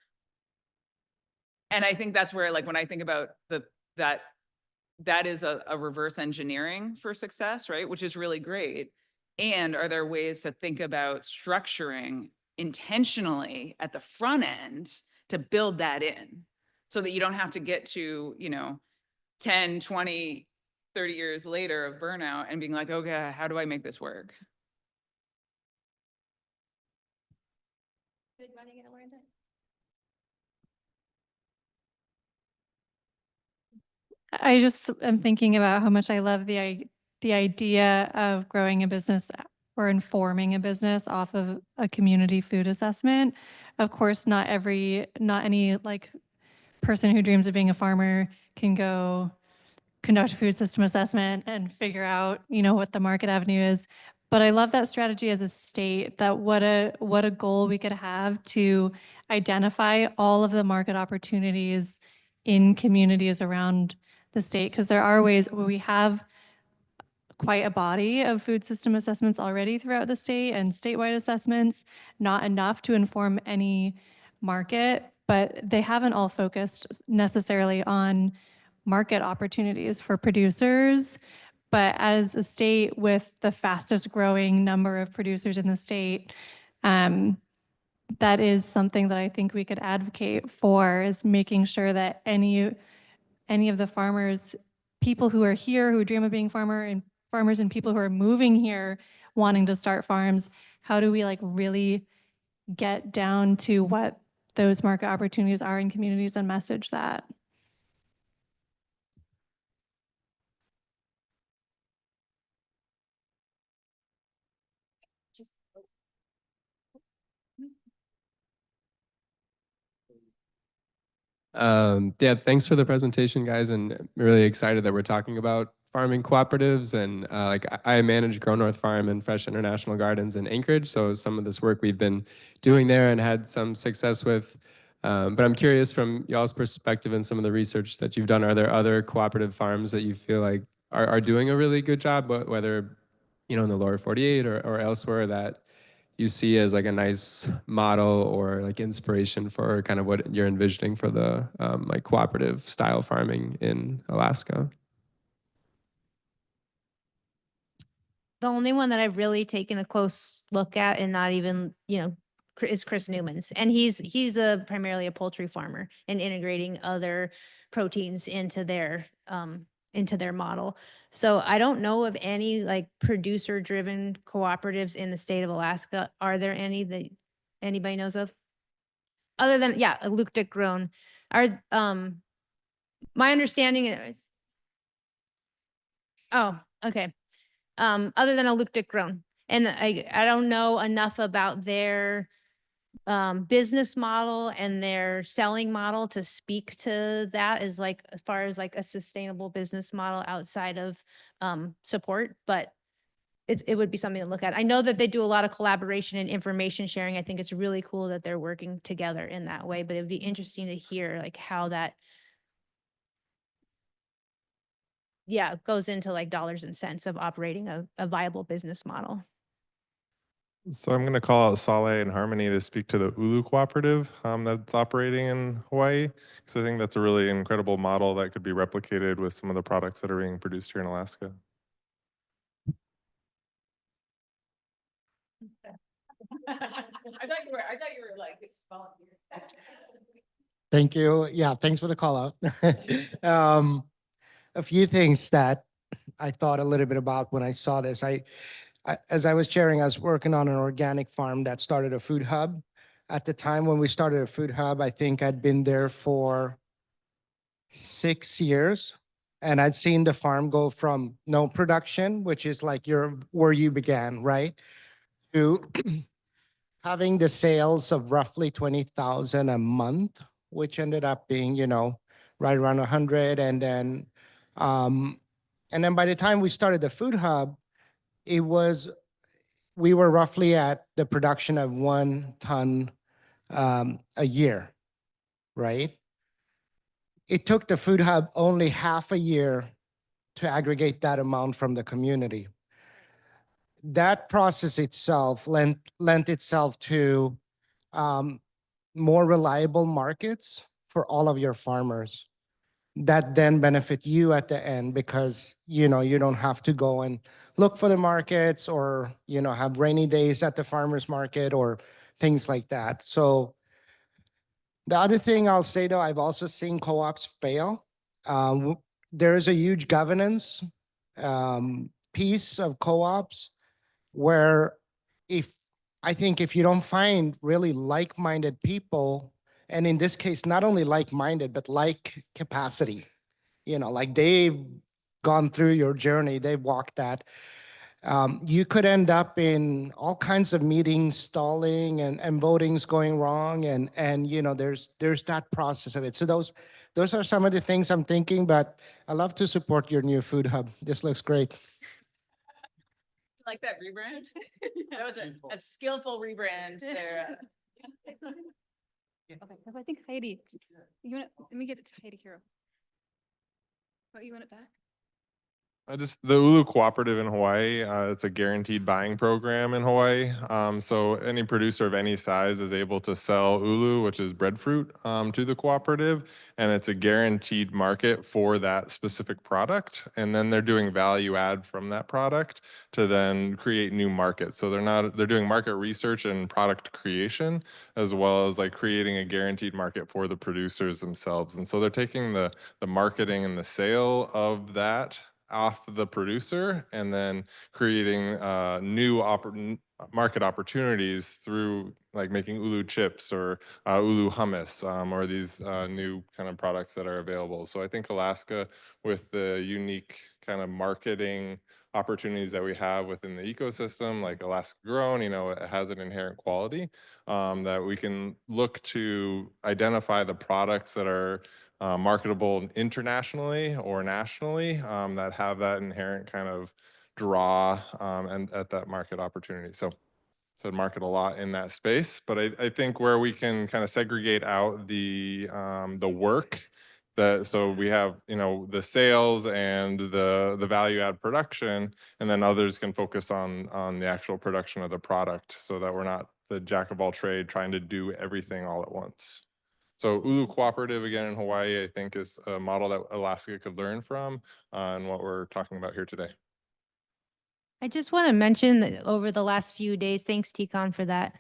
And I think that's where, like, when I think about that is a reverse engineering for success, right? Which is really great. And are there ways to think about structuring intentionally at the front end to build that in so that you don't have to get to, 10, 20, 30 years later of burnout and being like, okay, how do I make this work? Good running in Atlanta. I just am thinking about how much I love the idea of growing a business or informing a business off of a community food assessment. Of course, not any like person who dreams of being a farmer can go conduct a food system assessment and figure out, what the market avenue is. But I love that strategy as a state, that what a goal we could have to identify all of the market opportunities in communities around the state, because there are ways where we have quite a body of food system assessments already throughout the state and statewide assessments, not enough to inform any market, but they haven't all focused necessarily on market opportunities for producers. But as a state with the fastest growing number of producers in the state, that is something that I think we could advocate for, is making sure that any of the farmers, people who are here who dream of being farmers and people who are moving here wanting to start farms, how do we like really get down to what those market opportunities are in communities and message that? Yeah, thanks for the presentation, guys, and I'm really excited that we're talking about farming cooperatives. And like I manage Grow North Farm and Fresh International Gardens in Anchorage, so some of this work we've been doing there and had some success with But I'm curious from y'all's perspective and some of the research that you've done, are there other cooperative farms that you feel like are doing a really good job, whether, in the lower 48 or elsewhere, that you see as like a nice model or like inspiration for kind of what you're envisioning for the like cooperative style farming in Alaska? The only one that I've really taken a close look at and not even, is Chris Newman's. And he's primarily a poultry farmer and integrating other proteins into their model. So I don't know of any like producer driven cooperatives in the state of Alaska. Are there any that anybody knows of? Other than, yeah, Luke Dick Grown. My understanding is, oh, okay. Other than a Luke Dick Grown. And I don't know enough about their business model and their selling model to speak to that as like, as far as like a sustainable business model outside of support, but it would be something to look at. I know that they do a lot of collaboration and information sharing. I think it's really cool that they're working together in that way, but it'd be interesting to hear like how that goes into like dollars and cents of operating a viable business model. So I'm going to call out Saleh and Harmony to speak to the Ulu Cooperative that's operating in Hawaii. So I think that's a really incredible model that could be replicated with some of the products that are being produced here in Alaska. I thought you were like volunteering. Thank you. Yeah, thanks for the call out. A few things that I thought a little bit about when I saw this. As I was sharing, I was working on an organic farm that started a food hub. At the time when we started a food hub, I think I'd been there for 6 years, and I'd seen the farm go from no production, which is like where you began, right? To having the sales of roughly 20,000 a month, which ended up being, right around 100. And then by the time we started the food hub, we were roughly at the production of 1 ton a year, right? It took the food hub only half a year to aggregate that amount from the community. That process itself lent itself to more reliable markets for all of your farmers that then benefit you at the end, because you don't have to go and look for the markets or have rainy days at the farmers market or things like that. So the other thing I'll say, though, I've also seen co-ops fail. There is a huge governance piece of co-ops where I think if you don't find really like-minded people, and in this case, not only like-minded, but like capacity, like they've gone through your journey, they've walked that, you could end up in all kinds of meetings stalling and votings going wrong. And there's that process of it. So those are some of the things I'm thinking, but I love to support your new food hub. This looks great. Like that rebrand? That was a skillful rebrand there. Okay, I think Heidi, let me get it to Heidi Hero. Oh, you want it back? The Ulu Cooperative in Hawaii, it's a guaranteed buying program in Hawaii. So any producer of any size is able to sell Ulu, which is breadfruit, to the cooperative, and it's a guaranteed market for that specific product. And then they're doing value add from that product to then create new markets. So they're doing market research and product creation, as well as like creating a guaranteed market for the producers themselves. And so they're taking the marketing and the sale of that off the producer and then creating new market opportunities through like making Ulu chips or Ulu hummus or these new kind of products that are available. So I think Alaska, with the unique kind of marketing opportunities that we have within the ecosystem, like Alaska Grown, it has an inherent quality that we can look to identify the products that are marketable internationally or nationally that have that inherent kind of draw and at that market opportunity. So said market a lot in that space, but I think where we can kind of segregate out the work that, so we have, you know, the sales and the value add production, and then others can focus on the actual production of the product, so that we're not the jack of all trade trying to do everything all at once. So Ulu Cooperative, again, in Hawaii, I think is a model that Alaska could learn from, and what we're talking about here today. I just want to mention that over the last few days, thanks Ticon for that.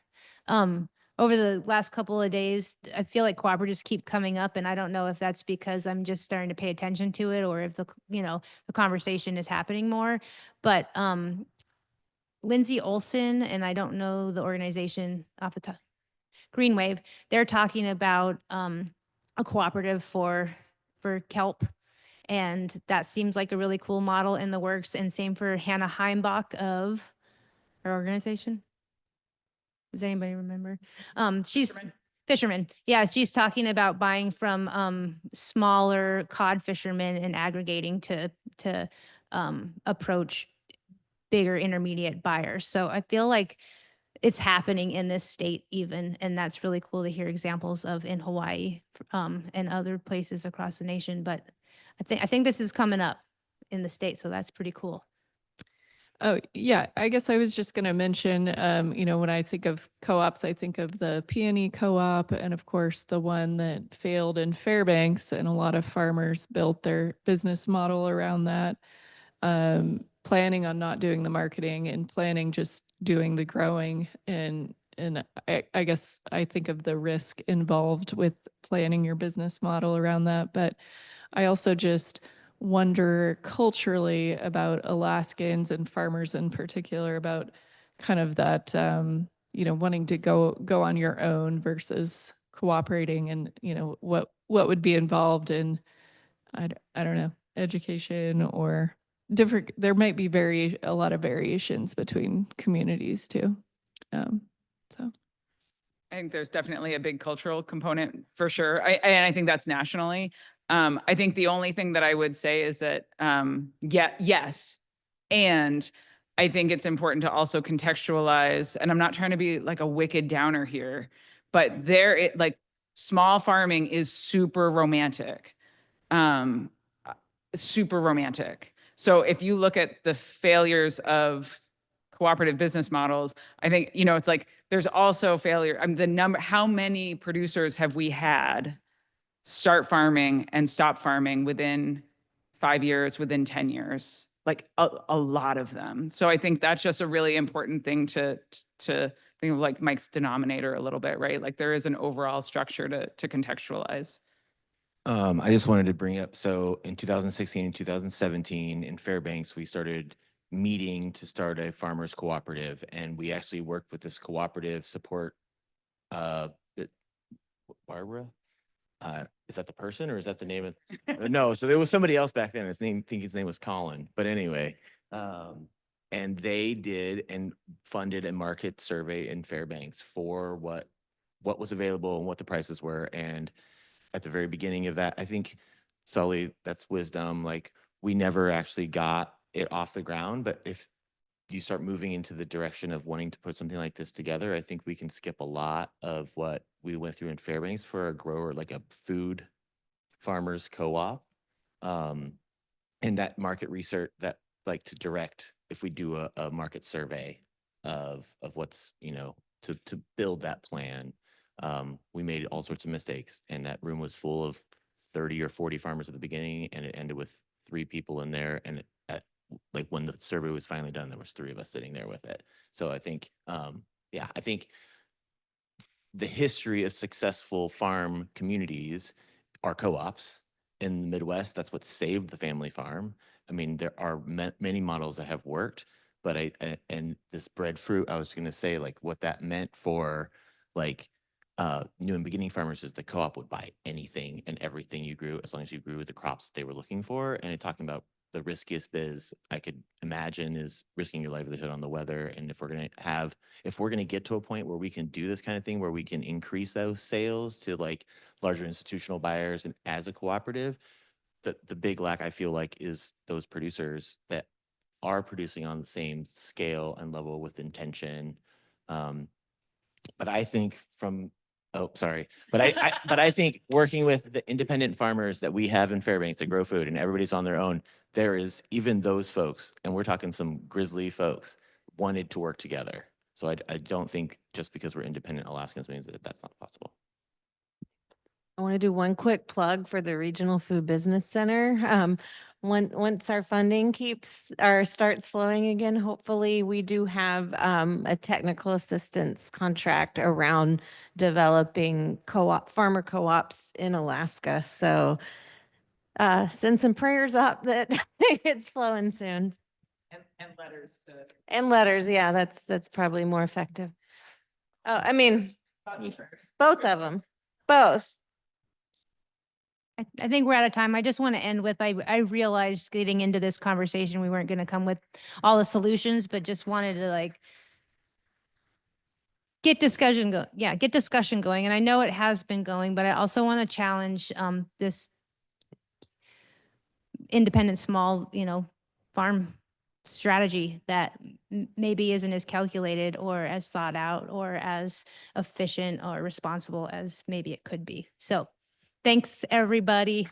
Over the last couple of days, I feel like cooperatives keep coming up, and I don't know if that's because I'm just starting to pay attention to it, or if the conversation is happening more. But Lindsay Olson, and I don't know the organization off the top, Green Wave, they're talking about a cooperative for kelp. And that seems like a really cool model in the works. And same for Hannah Heimbach of her organization. Does anybody remember? She's fisherman. Yeah, she's talking about buying from smaller cod fishermen and aggregating to approach bigger intermediate buyers. So I feel like it's happening in this state even, and that's really cool to hear examples of in Hawaii and other places across the nation. But I think this is coming up in the state, so that's pretty cool. Oh, yeah. I guess I was just going to mention, when I think of co-ops, I think of the Peony Co-op, and of course the one that failed in Fairbanks, and a lot of farmers built their business model around that, planning on not doing the marketing and planning just doing the growing. And I guess I think of the risk involved with planning your business model around that. But I also just wonder culturally about Alaskans and farmers in particular, about kind of that, wanting to go on your own versus cooperating, and, what would be involved in, I don't know, education or different, there might be a lot of variations between communities too. So. I think there's definitely a big cultural component for sure. And I think that's nationally. I think the only thing that I would say is that, yes. And I think it's important to also contextualize, and I'm not trying to be like a wicked downer here, but small farming is super romantic. Super romantic. So if you look at the failures of cooperative business models, I think, it's like, there's also failure. How many producers have we had start farming and stop farming within 5 years, within 10 years? Like a lot of them. So I think that's just a really important thing to think of, like Mike's denominator a little bit, right? Like there is an overall structure to contextualize. I just wanted to bring up, so in 2016 and 2017 in Fairbanks, we started meeting to start a farmers cooperative, and we actually worked with this cooperative support, Barbara, is that the person or is that the name of, no, so there was somebody else back then, I think his name was Colin, but anyway, and they did and funded a market survey in Fairbanks for what was available and what the prices were. And at the very beginning of that, I think, Sully, that's wisdom. Like, we never actually got it off the ground, but if you start moving into the direction of wanting to put something like this together, I think we can skip a lot of what we went through in Fairbanks for a grower, like a food farmers co-op. And that market research, that like to direct, if we do a market survey of what's, to build that plan. We made all sorts of mistakes, and that room was full of 30 or 40 farmers at the beginning, and it ended with 3 people in there. And like when the survey was finally done, there was 3 of us sitting there with it. So I think, I think the history of successful farm communities are co-ops in the Midwest. That's what saved the family farm. I mean, there are many models that have worked, but and this breadfruit, I was going to say, like, what that meant for like new and beginning farmers is the co-op would buy anything and everything you grew, as long as you grew the crops that they were looking for. And talking about the riskiest biz I could imagine is risking your livelihood on the weather. And if we're going to get to a point where we can do this kind of thing, where we can increase those sales to like larger institutional buyers and as a cooperative, the big lack I feel like is those producers that are producing on the same scale and level with intention, But I think but I think working with the independent farmers that we have in Fairbanks that grow food and everybody's on their own, there is even those folks, and we're talking some grizzly folks, wanted to work together. So I don't think just because we're independent Alaskans means that that's not possible. I want to do one quick plug for the Regional Food Business Center. Once our funding starts flowing again, hopefully we do have a technical assistance contract around developing farmer co-ops in Alaska. So send some prayers up that it's flowing soon. And letters to. And letters, yeah, that's probably more effective. Oh, I mean, both of them, both. I think we're out of time. I just want to end with, I realized getting into this conversation, we weren't going to come with all the solutions, but just wanted to like get discussion going. And I know it has been going, but I also want to challenge this independent small, farm strategy that maybe isn't as calculated or as thought out or as efficient or responsible as maybe it could be. So thanks, everybody.